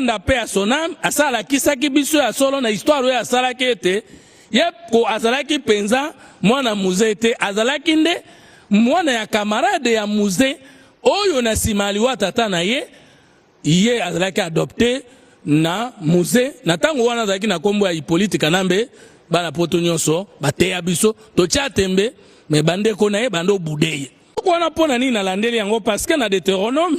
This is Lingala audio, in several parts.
Tozolanda pe à son âme, à ça la kisaki biso ya solo na histoire ya sala kete, yep ko azalaki penza mwana musée te azalaki nde mwana ya camarade ya musée oyo na simaliwa tata na ye azalaki adopté na musée na tango wana azalaki na kombo ya Hippolyte Kanambe bana poto nyonso bateya biso to chatembe me bande ko na ye bando budeye ko na pona nini na landeli yango parce que na Deutéronome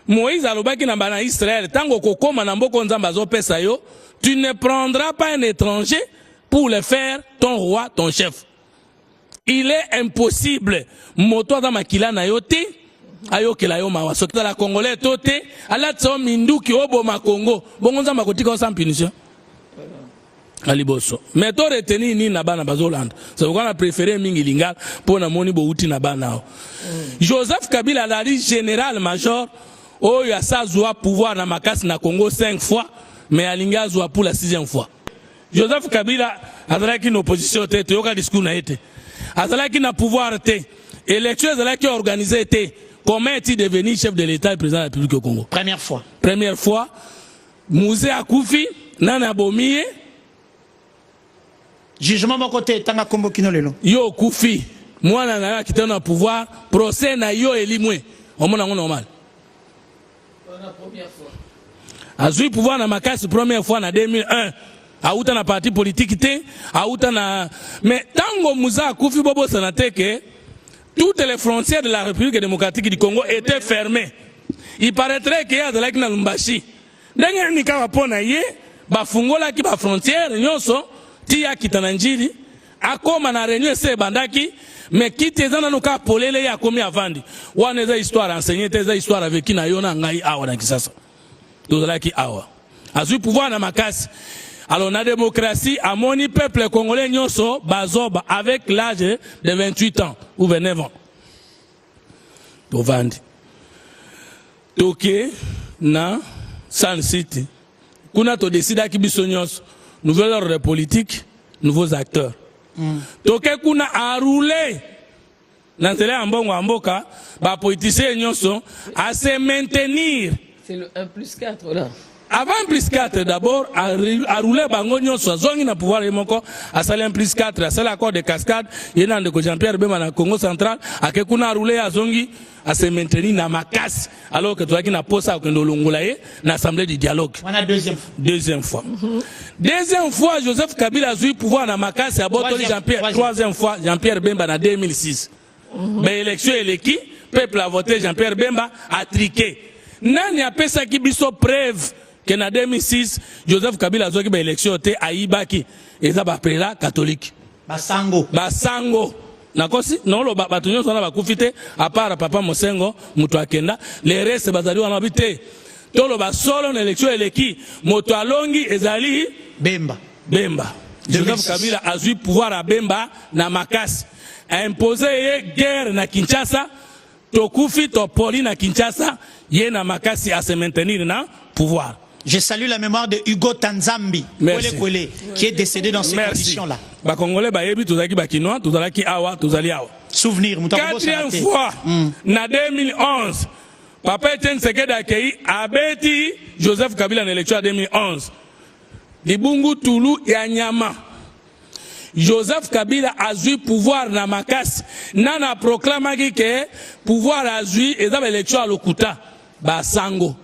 Moïse alobaki na bana Israël tango kokoma na mboko nzamba azopesa yo tu ne prendras pas un étranger pour le faire ton roi ton chef. Il est impossible moto za makila na yo te ayokela yo mawa soki la congolais tote ala tso minduki oboma Congo bongo nzamba kotika sans punition aliboso mais to retenir ni na bana bazolanda c'est pourquoi on a préféré mingi lingala pour na moni bouti na bana Joseph Kabila la général major oyo asazwa pouvoir na makasi na Congo 5 fois mais alinga zwa pour la 6e fois. Joseph Kabila azalaki na opposition te yoka discours na été azalaki na pouvoir te élection azalaki organisée te. Comment est-il devenu chef de l'État et président de la République au Congo? Première fois. Première fois. Musée Akoufi, Nana Bomie. Jugement mon côté, Tanga Kombo Kinolelo. Yo Koufi, moi nana qui était dans le pouvoir, procès na yo elimwe. On m'a normal. La première fois. Azui pouvoir na makasi première fois na 2001. Aouta na parti politique te, aouta na mais tango Musa Akoufi bobo sanateke. Toutes les frontières de la République démocratique du Congo étaient fermées. Il paraîtrait qu'il y a de la Lumbashi. Dernier nikaba pona ye, bafungola ki ba frontière nyonso, tia kitananjili, akoma na renyo se bandaki, mais kite zana nuka polele ya komi avandi. Wane za histoire enseignée, za histoire avec na yona ngai awa na kisasa. Tozala ki awa. Azui pouvoir na makasi. Alors, la démocratie, à mon peuple congolais, nyonso, bazoba, avec l'âge de 28 ans, ou 29 ans. Tovandi. Toké, na, San City. Kuna to décida ki biso nyonso, nouvelle ordre politique, nouveaux acteurs. Toké kuna a roulé, nantele ambongo amboka, ba politicien nyonso, à se maintenir. C'est le 1+4 là. Avant 1+4 d'abord, à rouler bango nyonso zongi na pouvoir yemoko à saler 1+4 à saler accord de cascade yena ndeko Jean-Pierre Bemba na Congo central akekuna rouler à zongi à se maintenir na makasi alors que toi qui na posa ko ndolongola ye na assemblée du dialogue. On a deuxième fois. Deuxième fois Joseph Kabila a eu pouvoir na makasi à Botoli Jean-Pierre. Troisième fois Jean-Pierre Bemba na 2006. Mais élection eleki peuple a voté Jean-Pierre Bemba a triqué. Nani a pesa ki biso preuve que en 2006, Joseph Kabila a eu une élection à Ibaki, et ça va la catholique. Basango. Basango. Nakosi, non, le bâtonnier sont là, profiter, à part Papa Mosengo, Moutoakenda, les restes, Bazali, on habité. Tout le bas solo, l'élection, et l'équipe, Motoalongi, Ezali, Bemba. Bemba. Joseph Kabila a eu pouvoir à Bemba, na Makas, a imposé guerre na Kinshasa, Tokufi, Topoli na Kinshasa, yé na Makasi à se maintenir na pouvoir. Je salue la mémoire de Hugo Tanzambi, qui est décédé dans ces conditions-là. Congolais, Souvenir, quatrième fois, en 2011, Papa Etienne Tshisekedi accueilli Abeti Joseph Kabila en élection en 2011. Libungu Toulou et Nyama. Joseph Kabila a eu pouvoir na Makas. Nana proclamé que pouvoir a eu et dans l'élection à Lokuta. Basango.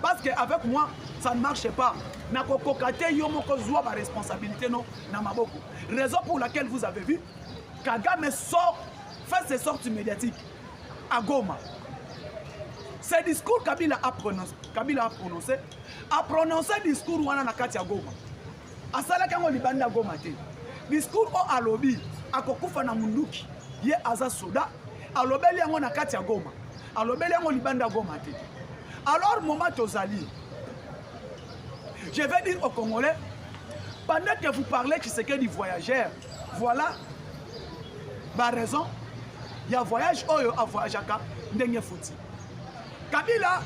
Parce qu'avec moi, ça ne marche pas. Mais kokokate yomoko zoa ma responsabilité non na maboko. Raison pour laquelle vous avez vu Kagame sort, fait ses sorties médiatiques à Goma. Ce discours Kabila a prononcé discours wana na kati ya Goma. Asala kango libanda Goma te. Discours o alobi akokufa na munduki ye aza soda alobeli yango na kati ya Goma. Alobeli yango libanda Goma te. Alors, moment Tozali, je vais dire aux Congolais, pendant que vous parlez que c'est que du voyageur, voilà ma raison, il y a voyage à voyage à Ndenge Fouti. Kabila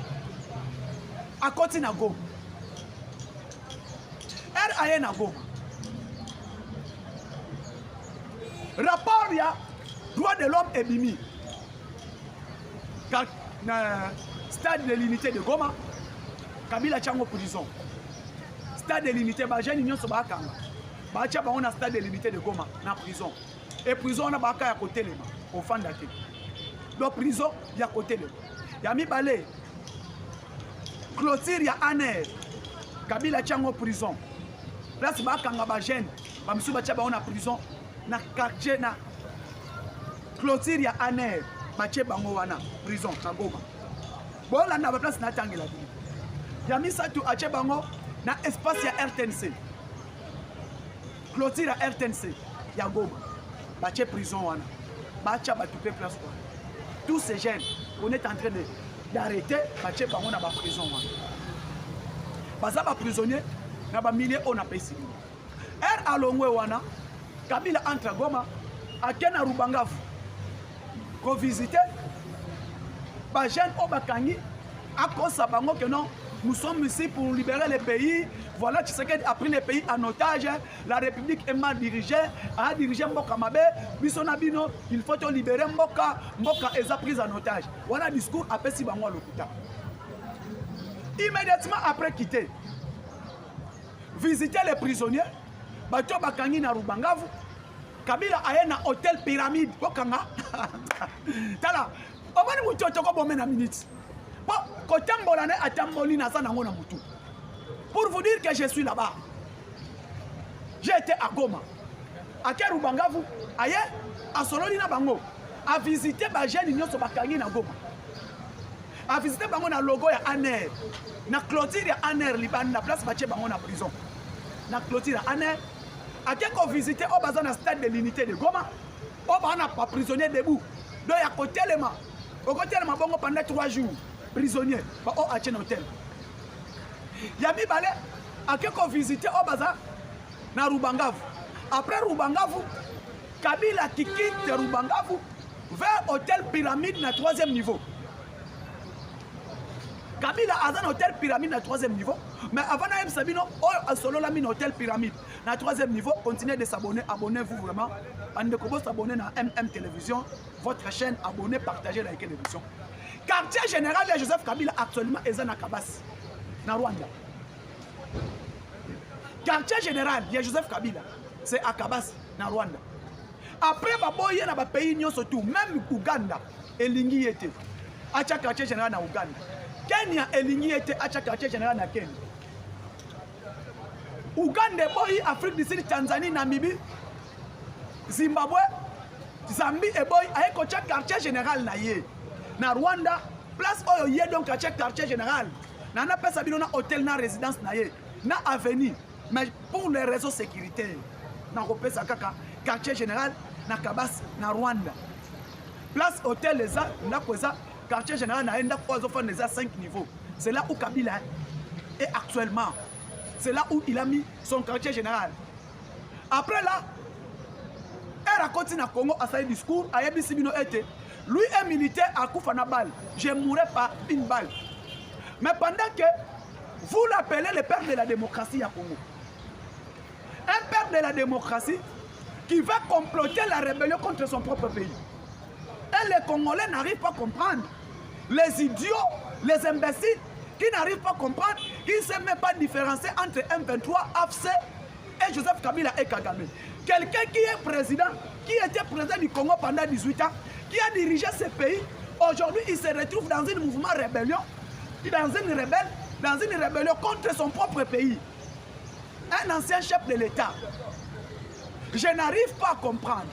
a continué à Goma. Elle a Goma. Rapport, il y a droit de l'homme et Bimi. Stade de l'unité de Goma, Kabila Tchango prison. Stade délimité, bah j'ai l'union sur Bakanga. Bah tiens, on a stade délimité de Goma, na prison. Et prison, on a Baka à côté, au fan d'accueil. Donc prison, il y a côté. Il y a mis balai. Clôture, il y a Aner. Kabila Tchango prison. Place Bakanga, bah jeune. Bah monsieur Batia, bah on a prison. Na quartier, na clôture, il y a Aner. Bah tiens, bah on a prison, na Goma. Bon, là, on a place na Tangela. Il y a mis ça tout à Tchebango. Na espace ya RTNC. Clôture ya RTNC. Ya Goma. Bache prison wana. Bacha batupé place quoi. Tous ces jeunes, on est en train d'arrêter. Bache bango na ba prison wana. Baza ba prisonnier na ba milliers on a payé. Alongwe wana. Kabila entre Goma. Akena Rubangavu. Ko visiter. Ba jeune o bakangi. Akosa bango que non. Nous sommes ici pour libérer le pays. Voilà, Tshisekedi a pris le pays en otage. La République est mal dirigée. A dirigé Mboka Mabe. Bisonabino, il faut libérer Mboka. Mboka est prise en otage. Voilà le discours après si bango lokuta. Immédiatement après quitter, visiter les prisonniers. Bato bakangi na Rubangavu. Kabila aye na hôtel Pyramide. Bokanga. Tala. Omani mutu otoko bomé na minute. Pour vous dire que je suis là-bas. J'ai été à Goma, à Kerubangavu, ailleurs, à Sololina Bango, à visiter ma jeune union sur Bakangi na Goma, à visiter Bango na logo ya Aner, na clôture ya Aner, Liban, na place Baché Bango na prison, na clôture ya Aner, à quelqu'un visiter au bazar na stade de l'unité de Goma, au bazar na pas prisonnier debout, donc à côté les mains, au côté les mains Bango pendant 3 jours. Prisonnier, bah oh à un hôtel. Yami balé à quelqu'un visiter au bazar na Rubangavu. Après Rubangavu, Kabila qui quitte Rubangavu vers hôtel Pyramide na 3e niveau. Kabila a un hôtel Pyramide na 3e niveau, mais avant d'aller Sabino, oh solo la mine hôtel Pyramide na 3e niveau. Continuez de s'abonner, abonnez-vous vraiment. Andeko s'abonner na MM Télévision, votre chaîne, abonnez, partagez, likez l'émission. Quartier général de Joseph Kabila actuellement est à Kabas, na Rwanda. Quartier général de Joseph Kabila, c'est à Kabas, na Rwanda. Après, il y a des pays surtout, même Ouganda, et Lingi était. À chaque quartier général na Ouganda. Kenya et Lingi était à chaque quartier général na Kenya. Ouganda, Afrique du Sud, Tanzanie, Namibie, Zimbabwe, Zambie et boy, avec chaque quartier général na yé. Na Rwanda, place où il y a donc à chaque quartier général. Na pas sabino na hôtel na résidence na yé, na avenue, mais pour les réseaux sécuritaires. Na repesa kaka quartier général na Kabas na Rwanda. Place hôtel les a na koza quartier général na enda kwa zofan les a 5 niveaux. C'est là où Kabila est actuellement. C'est là où il a mis son quartier général. Après là, elle raconte na Congo à sa discours à Yabisi Bino été. Lui est militaire à Koufana balle. Je mourrai par une balle. Mais pendant que vous l'appelez le père de la démocratie à Congo. Un père de la démocratie qui va comploter la rébellion contre son propre pays. Et les Congolais n'arrivent pas à comprendre. Les idiots, les imbéciles qui n'arrivent pas à comprendre, qui ne savent même pas différencier entre M23, AFC et Joseph Kabila et Kagame. Quelqu'un qui est président, qui était président du Congo pendant 18 ans, qui a dirigé ce pays, aujourd'hui il se retrouve dans un mouvement rébellion, dans une rébellion contre son propre pays. Un ancien chef de l'État. Je n'arrive pas à comprendre.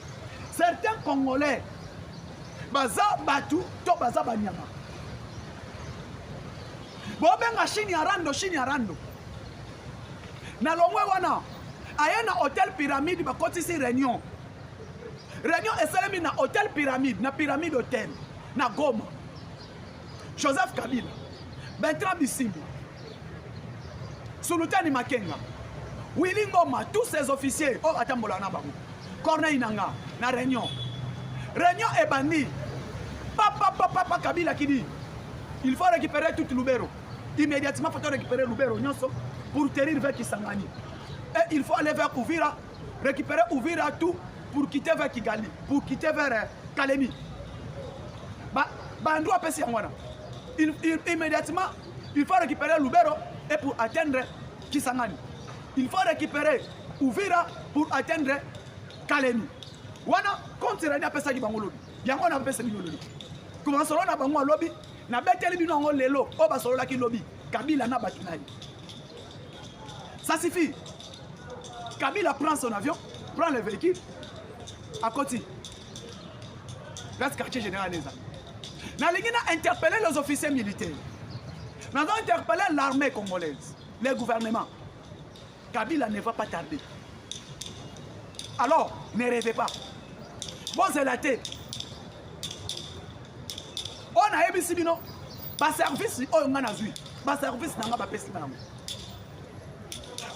Certains Congolais, Baza Batou, to Baza Banyama. Bobenga Chini Arando. Na longwe wana, ayena hôtel Pyramide, bakoti si réunion. Réunion est na hôtel Pyramide, na Pyramide Hôtel, na Goma. Joseph Kabila, Bertrand Bisimbi, Sulutani Makenga, Willy Ngoma, tous ces officiers, oh Atambola Nabango, Corneille Nanga, na réunion. Réunion est bandit. Papa Kabila qui dit, il faut récupérer tout Lubero. Immédiatement, il faut récupérer Lubero, pour tenir vers Kisangani. Et il faut aller vers Ouvira, récupérer Ouvira tout, pour quitter vers Kigali, pour quitter vers Kalemi. Immédiatement, il faut récupérer Lubero et pour atteindre Kisangani. Il faut récupérer Uvira pour atteindre Kalemi. Wana contre Rani apesa ki bango lobby. Yango na apesa bino lobby. Comment solo na bango lobby na beteli bino ngo lelo o ba solo la ki lobby. Kabila na batunai. Ça suffit. Kabila prend son avion, prend le véhicule à Koti. Reste quartier général Neza. Nous avons interpellé les officiers militaires. Nous avons interpellé l'armée congolaise, les gouvernements. Kabila ne va pas tarder. Alors, ne rêvez pas. Bon, c'est la tête. On a émis si bino. Pas service, on a vu. Pas service, n'a pas pessimé.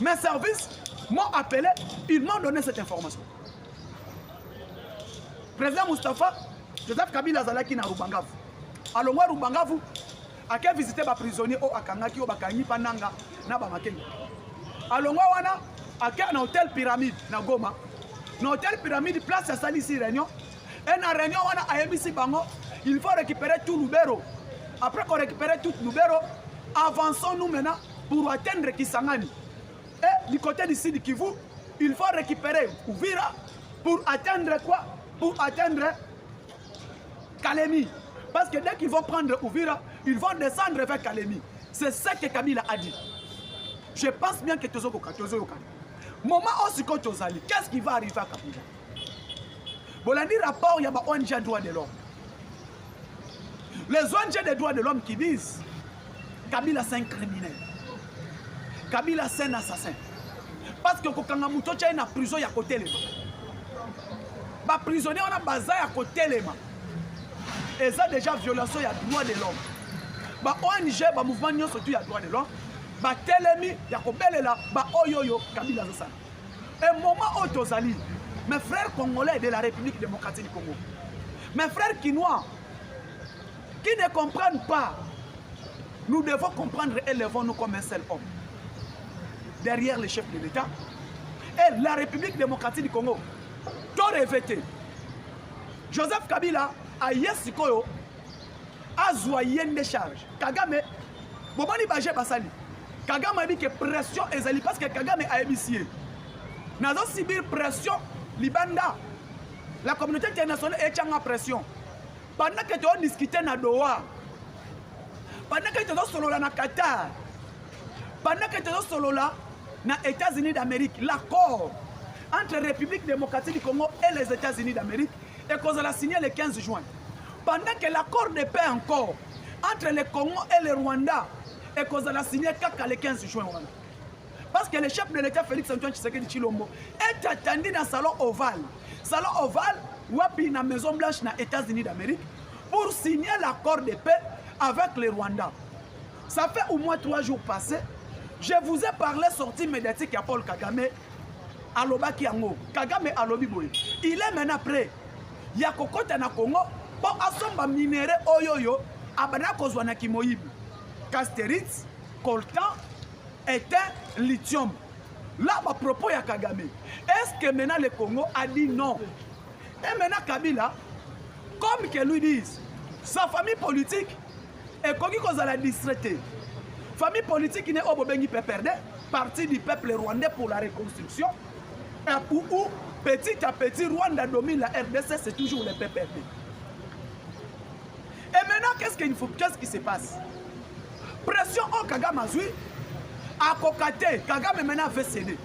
Mes services m'ont appelé, ils m'ont donné cette information. Président Moustapha, Joseph Kabila Zalaki na Rubangavu. Alors moi Rubangavu, a qui visité les prisonniers au Akangaki au Bakani Pananga na Bamakenga. Alors moi wana a qui un hôtel pyramide na Goma. Na hôtel pyramide place à sali ici réunion. Et na réunion wana a MBC Bango, il faut récupérer tout Lubero. Après qu'on récupère tout Lubero, avançons nous maintenant pour atteindre Kisangani. Et du côté d'ici du Kivu, il faut récupérer Uvira pour atteindre quoi? Pour atteindre Kalemi. Parce que dès qu'ils vont prendre Uvira, ils vont descendre vers Kalemi. C'est ça que Kabila a dit. Je pense bien que Tozo Yoka. Moment aussi quand Tozali, qu'est-ce qui va arriver à Kabila? Bolandi rapport, il y a ONG des droits de l'homme. Les ONG des droits de l'homme qui disent Kabila c'est un criminel. Kabila c'est un assassin. Parce que quand on a une prison, il y a côté les mains. Les prisonniers, on a basé à côté les mains. Et ça déjà violation, il y a droit de l'homme. ONG, le mouvement, surtout il y a droit de l'homme. Telemi, il y a côté là, Oyoyo, Kabila Zosana. Et moment où Tozali, mes frères congolais de la République démocratique du Congo, mes frères quinois, qui ne comprennent pas, nous devons comprendre et élevons-nous comme un seul homme. Derrière le chef de l'État et la République démocratique du Congo. Tout revêté. Joseph Kabila a yesikoyo a zoyé des charges. Kagame, Bobani Baje Basali. Kagame a dit que pression est allée parce que Kagame a émissé. Nous avons subi pression Libanda. La communauté internationale est en pression. Pendant que tu as discuté na Doha, pendant que tu as solo na Qatar, pendant que tu as solo là, dans les États-Unis d'Amérique, l'accord entre la République démocratique du Congo et les États-Unis d'Amérique est qu'on a signé le 15 juin. Pendant que l'accord de paix encore entre le Congo et le Rwanda est qu'on a signé le 15 juin. Parce que le chef de l'État Félix Antoine Tshisekedi Tshilombo est attendu dans le salon ovale. Salon ovale, ou à la Maison Blanche dans les États-Unis d'Amérique pour signer l'accord de paix avec le Rwanda. Ça fait au moins 3 jours passés. Je vous ai parlé sortie médiatique à Paul Kagame à Lobaki Ango. Kagame à Lobiboy. Il est maintenant prêt. Il y a Kokota na Congo pour assomba minéré Oyoyo à Banakozwana Kimoyibi. Casterite, coltan, étain, lithium. Là, à propos de Kagame, est-ce que maintenant le Congo a dit non? Et maintenant Kabila, comme que lui disent, sa famille politique est comme la distraité. Famille politique qui n'est pas Bobengi perdre, parti du peuple rwandais pour la reconstruction. Et où petit à petit, Rwanda domine la RDC, c'est toujours le PPRD. Et maintenant, qu'est-ce qui se passe? Pression au Kagame Azui, à Kokate, Kagame maintenant veut céder.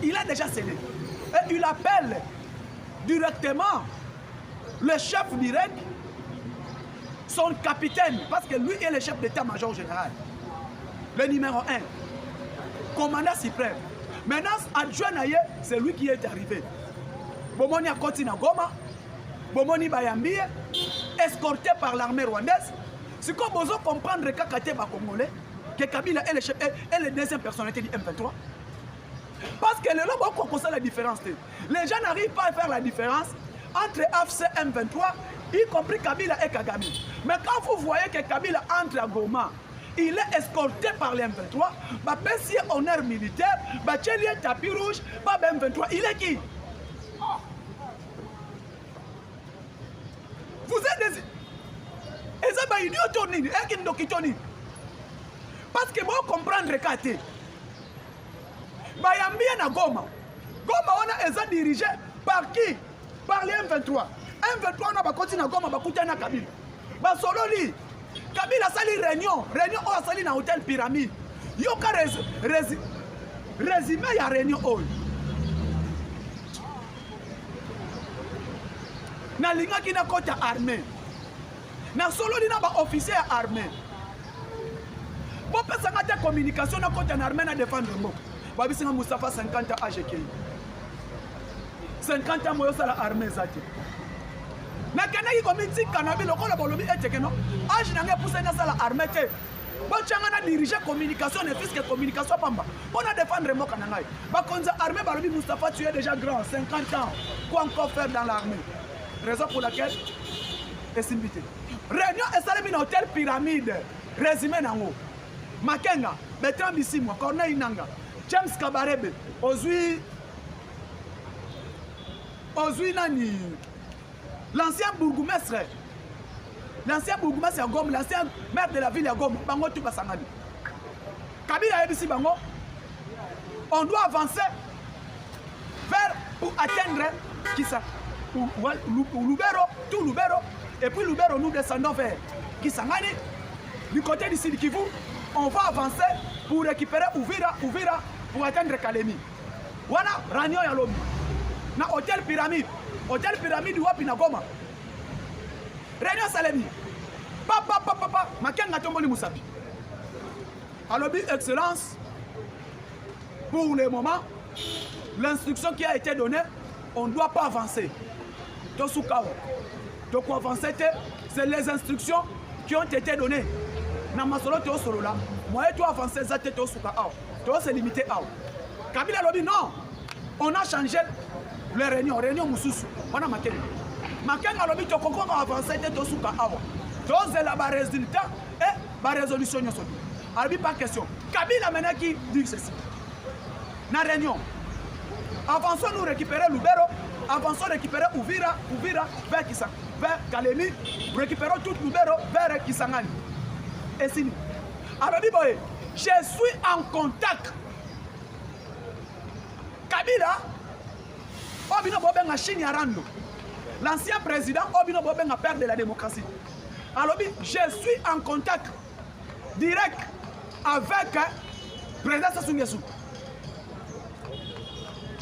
Il a déjà cédé. Et il appelle directement le chef direct, son capitaine, parce que lui est le chef d'état-major général. Le numéro 1, commandant suprême. Maintenant, adjoint Naye, c'est lui qui est arrivé. Bomoni a continué à Goma, Bomoni Bayambi, escorté par l'armée rwandaise. C'est comme vous comprendre que Kakate Congolais, que Kabila est le chef et le deuxième personnalité du M23. Parce que les lobes ont constat la différence. Les gens n'arrivent pas à faire la différence entre AFC et M23, y compris Kabila et Kagame. Mais quand vous voyez que Kabila entre à Goma, il est escorté par les M23, bah si honneur militaire, bah il est tapis rouge, bah M23, il est qui? Vous êtes des... Et ça bah il est Tony, et qui nous quitte Tony. parce que vous comprendre que Bayambia na Goma. Goma on est dirigé par qui? Par les M23. M23 on a bakoti na Goma bakuta na Kabila. Ba solo li. Kabila sali réunion on sali na hôtel Pyramide. Yoka résumé ya réunion oyo. Na linga ki na kota armée. Na solo li na ba officier armée. Bon pesanga ta communication na kota na armée na défendre mo. Babisinga Moustapha 50 ans AGK. 50 ans moyo sala armée zaki. Na kanaki komiti kanabi lokola bolobi eteke no. Age na nge pousse na sala armée te. Bon changa na diriger communication et puisque communication pamba. On a défendre mo kanangai. Ba konza armée balobi Moustapha tu es déjà grand 50 ans. Quoi encore faire dans l'armée? Raison pour laquelle est invité. Réunion et salami na hôtel Pyramide. Résumé nango. Makenga, Bertrand Bisimwa, Corneille Nanga, James Kabarebe, Ozui Nani, l'ancien bourgmestre à Gom, l'ancien maire de la ville à Gom, Bango Tubasangani. Kabila Ebisi Bango, on doit avancer vers pour atteindre qui ça? Lubero, tout Lubero, et puis Lubero nous descendons vers Kisangani, du côté du Sud Kivu. On va avancer pour récupérer Ouvira pour atteindre Kalemi. Voilà, Ranyo Yalobi. Na hôtel Pyramide wapi na Goma. Ranyo Salemi. Papa, Makenga Tomboli Moussapi. Alobi, excellence. Pour le moment, l'instruction qui a été donnée, on ne doit pas avancer. Donc avancer, c'est les instructions qui ont été données. Na masolo to solo là moi et toi avancer ça tête au souka to se limiter à Kabila lobi non on a changé les réunion mususu on a makenga lobi to koko avancer tête au souka to c'est la résultat et ba résolution nyoso albi pas question Kabila maintenant qui dit ceci na réunion avançons nous récupérer Lubero avançons récupérer Ouvira vers Kisa vers Kalemi récupérons tout Lubero vers Kisangani. Et si alors je suis en contact. Kabila Obino Bobenga Chini Arando, l'ancien président Obino Bobenga père de la démocratie. Alors je suis en contact direct avec le président Sassou Nguesso.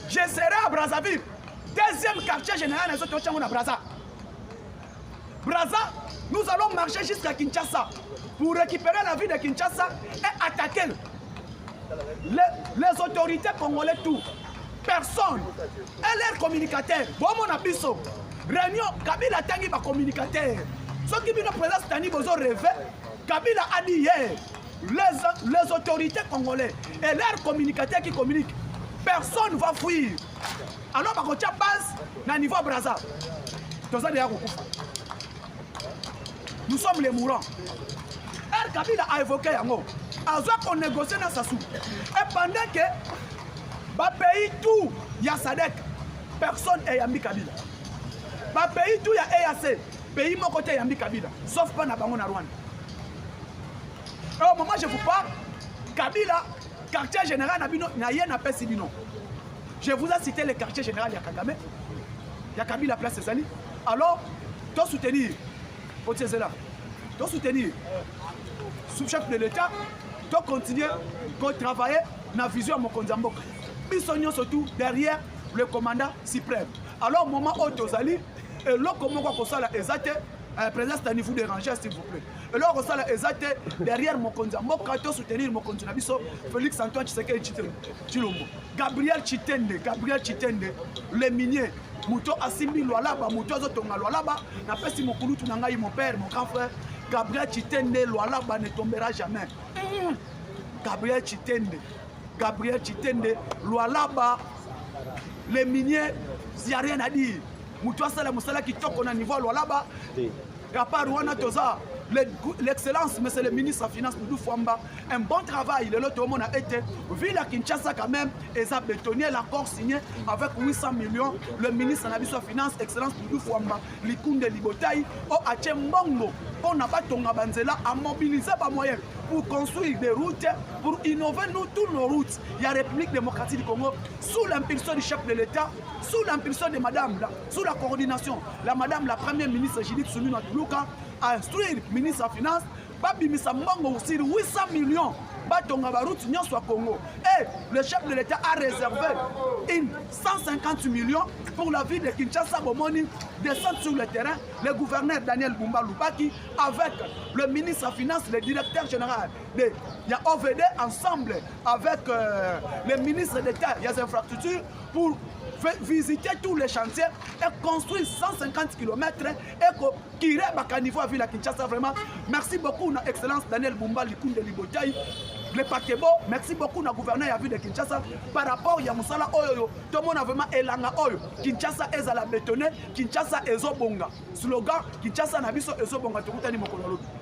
Je serai à Brazzaville, deuxième quartier général de Brazzaville. Brazzaville, nous allons marcher jusqu'à Kinshasa pour récupérer la ville de Kinshasa et attaquer les autorités congolaises tout. Personne. Et leurs communicateurs. Bon mon abisso. Réunion, Kabila tangi ba communicateur. Ce qui vient de présence Tani Bozo rêvé, Kabila a dit hier, les autorités congolaises et leurs communicateurs qui communiquent, personne ne va fuir. Alors, par contre, base, na niveau Brazza. Nous sommes les mourants. El Kabila a évoqué Yango. Azo qu'on négocie dans Sassou. Et pendant que ba pays tout ya Sadek, personne est Yambi Kabila. Ba pays tout ya EAC, pays mon côté Yambi Kabila, sauf pas na bango na Rwanda. Et au moment où je vous parle, Kabila, quartier général Nabino, na yé na pesi bino. Je vous ai cité le quartier général ya Kagame, ya Kabila place Cézali. Alors, toi soutenir, là, toi soutenir, sous-chef de l'État, toi continuer à travailler dans la vision de Mokonzamboka. Bisognon surtout derrière le commandant suprême. Alors, au moment où tu es allé, et là, comment on a fait la président à niveau déranger, s'il vous plaît. Et là, on a fait derrière Mokonzamboka, tu soutenir Mokonzamboka, Félix Antoine Tshisekedi Tshilombo. Gabriel Chitende, les miniers. Mouto Asimbi Lualaba, Mouto Zotonga Lualaba, n'a pas si mon kouloutou nangaï, mon père, mon grand frère, Gabriel Chitende, Lualaba ne tombera jamais. Gabriel Chitende, Lualaba, les miniers, il n'y a rien à dire. Mouto Asala Moussala qui toque au niveau Lualaba, et à part Rwanda Toza, l'excellence, monsieur le ministre des Finances, Doudou Fouamba, un bon travail. Le lot, tout le monde a été. Vu la Kinshasa, quand même, ils ont bétonné l'accord signé avec 800 millions. Le ministre des Finances, excellence, Doudou Fouamba, Likunde Libotaï, au Hachembongo, on n'a pas ton abanzela à mobiliser par moyen pour construire des routes, pour innover nous tous nos routes. Il y a la République démocratique du Congo, sous l'impulsion du chef de l'État, sous l'impulsion de madame, sous la coordination, la madame, la première ministre Judith Suminwa Tuluka, a instruire le ministre des Finances, Babimisa Mbongo aussi 800 millions. Batonga Barout Nyonso à Congo. Et le chef de l'État a réservé 150 millions pour la ville de Kinshasa Bomoni, descendre sur le terrain. Le gouverneur Daniel Bumba Lubaki, avec le ministre des Finances, le directeur général de OVD, ensemble avec le ministre d'État des infrastructures, pour visiter tous les chantiers et construire 150 km et qui est niveau à ville à Kinshasa. Vraiment, merci beaucoup, na excellence Daniel Bumba Likunde Libotaï. Le Pakebo, merci beaucoup na gouverneur à ville de Kinshasa par rapport à Moussala Oyo. Tout le monde a vraiment élanga Oyo. Kinshasa est à la bétonner, Kinshasa est au bonga. Slogan Kinshasa Nabiso est au bonga. Tout le monde a